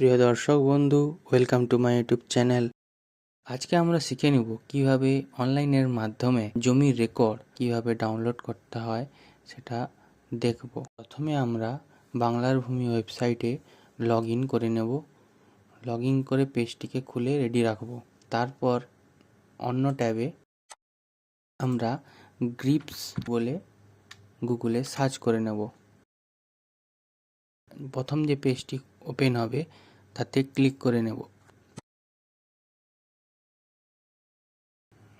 প্রিয় দর্শক বন্ধু, welcome to my YouTube channel. আজকে আমরা শিখে নেব কিভাবে অনলাইনের মাধ্যমে জমির রেকর্ড কিভাবে ডাউনলোড করতে হয় সেটা দেখব। প্রথমে আমরা বাংলার ভূমি ওয়েবসাইটে লগ ইন করে নেব। লগ ইন করে পেজটিকে খুলে রেডি রাখব। তারপর অন্য ট্যাবে আমরা গ্রিপস বলে গুগলে সার্চ করে নেব। প্রথম যে পেজটি ওপেন হবে তাতে ক্লিক করে নেব।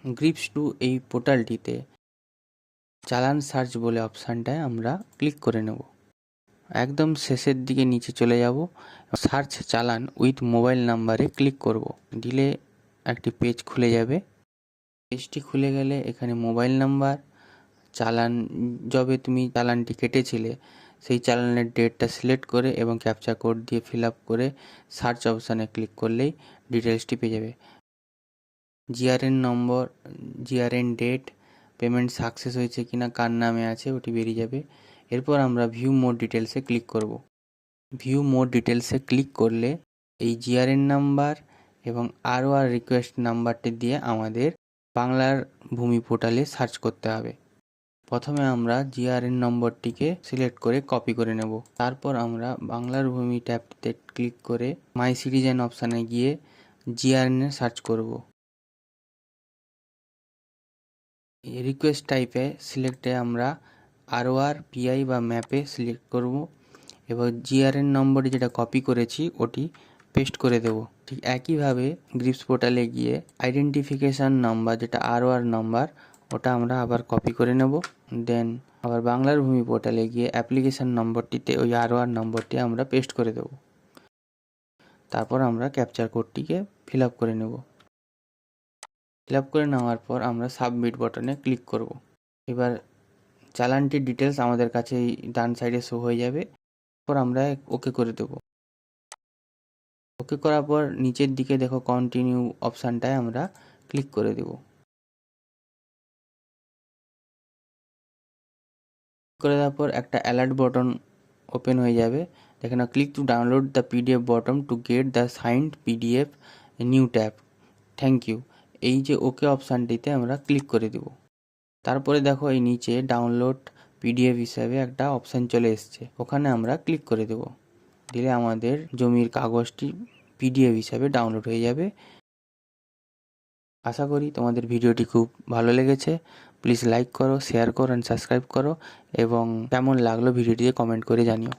গ্রিপস টু এই পোর্টালটিতে চালান সার্চ বলে অপশানটায় আমরা ক্লিক করে নেব। একদম শেষের দিকে নিচে চলে যাব, সার্চ চালান উইথ মোবাইল নাম্বারে ক্লিক করব। দিলে একটি পেজ খুলে যাবে। পেজটি খুলে গেলে এখানে মোবাইল নাম্বার, চালান, যবে তুমি চালানটি কেটেছিলে সেই চালানের ডেটটা সিলেক্ট করে এবং ক্যাপচা কোড দিয়ে ফিল আপ করে সার্চ অপশানে ক্লিক করলেই ডিটেলসটি পেয়ে যাবে। জিআরএন নম্বর, জিআরএন ডেট, পেমেন্ট সাকসেস হয়েছে কিনা, কার নামে আছে ওটি বেরিয়ে যাবে। এরপর আমরা ভিউ মোর ডিটেলসে ক্লিক করব। ভিউ মোর ডিটেলসে ক্লিক করলে এই জিআরএন নাম্বার এবং আরওআর রিকোয়েস্ট নাম্বারটি দিয়ে আমাদের বাংলার ভূমি পোর্টালে সার্চ করতে হবে। প্রথমে আমরা জিআরএন নম্বরটিকে সিলেক্ট করে কপি করে নেব। তারপর আমরা বাংলার ভূমি ট্যাবটিতে ক্লিক করে মাই সিটিজেন অপশানে গিয়ে জিআরএন সার্চ করব। রিকোয়েস্ট টাইপে সিলেক্টে আমরা আরওআর, পিআই বা ম্যাপে সিলেক্ট করব। এবার জিআরএন নম্বরে যেটা কপি করেছি ওটি পেস্ট করে দেব। ঠিক একইভাবে গ্রিপস পোর্টালে গিয়ে আইডেন্টিফিকেশান নাম্বার যেটা আরওআর নাম্বার ওটা আমরা আবার কপি করে নেব। দেন আবার বাংলার ভূমি পোর্টালে গিয়ে অ্যাপ্লিকেশান নম্বরটিতে ওই আরওআর নম্বরটি আমরা পেস্ট করে দেব। তারপর আমরা ক্যাপচার কোডটিকে ফিল আপ করে নেব। ফিল আপ করে নেওয়ার পর আমরা সাবমিট বাটনে ক্লিক করব। এবার চালানটির ডিটেলস আমাদের কাছে এই ডান সাইডে শো হয়ে যাবে। তারপর আমরা ওকে করে দেব। ওকে করার পর নিচের দিকে দেখো কন্টিনিউ অপশানটায় আমরা ক্লিক করে দেব। করে দেওয়ার পর একটা অ্যালার্ট বাটন ওপেন হয়ে যাবে। এখানে click to download the PDF button to get the signed PDF new tab, thank you. এই যে ওকে অপশানটিতে আমরা ক্লিক করে দেব। তারপরে দেখো এই নিচে ডাউনলোড পিডিএফ হিসাবে একটা অপশান চলে এসছে, ওখানে আমরা ক্লিক করে দেব। দিলে আমাদের জমির কাগজটি পিডিএফ হিসাবে ডাউনলোড হয়ে যাবে। আশা করি তোমাদের ভিডিওটি খুব ভালো লেগেছে। প্লিজ লাইক করো, শেয়ার করো অ্যান্ড সাবস্ক্রাইব করো এবং কেমন লাগলো ভিডিওটিতে কমেন্ট করে জানিও।